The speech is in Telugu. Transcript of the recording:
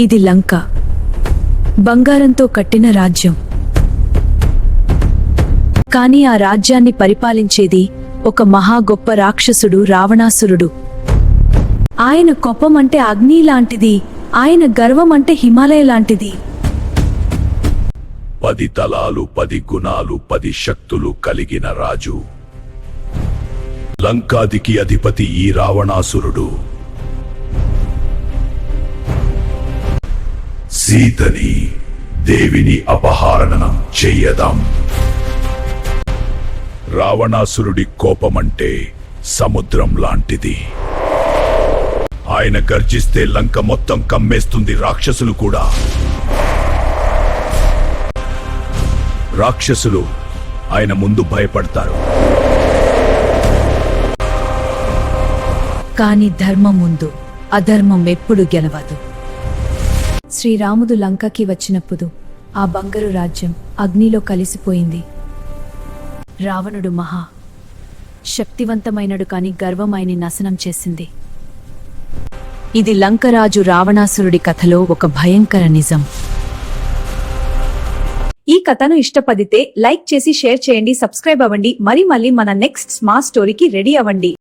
ఇది లంక, బంగారంతో కట్టిన రాజ్యం. కాని ఆ రాజ్యాన్ని పరిపాలించేది ఒక మహా గొప్ప రాక్షసుడు, రావణాసురుడు. ఆయన కోపం అంటే అగ్ని లాంటిది, ఆయన గర్వం అంటే హిమాలయ లాంటిది. 10 తలాలు, 10 గుణాలు, 10 శక్తులు కలిగిన రాజు. లంకాదికి అధిపతి ఈ రావణాసురుడు. సీతని, దేవిని అపహరణం చెయ్యదాం. రావణాసురుడి కోపమంటే సముద్రం లాంటిది. ఆయన గర్జిస్తే లంక మొత్తం కమ్మేస్తుంది, రాక్షసులు కూడా. రాక్షసులు ఆయన ముందు భయపడతారు. కాని ధర్మం ముందు అధర్మం ఎప్పుడు గెలవదు. శ్రీరాముడు లంకకి వచ్చినప్పుడు ఆ బంగారు రాజ్యం అగ్నిలో కలిసిపోయింది. రావణుడు మహా శక్తివంతమైనడు కాని గర్వం ఆయన్ని నాశనం చేసింది. ఇది లంకరాజు రావణాసురుడి కథలో ఒక భయంకర నిజం. ఈ కథను ఇష్టపడితే లైక్ చేసి షేర్ చేయండి, సబ్స్క్రైబ్ అవ్వండి. మళ్ళీ మన నెక్స్ట్ స్మార్ట్ స్టోరీకి రెడీ అవ్వండి.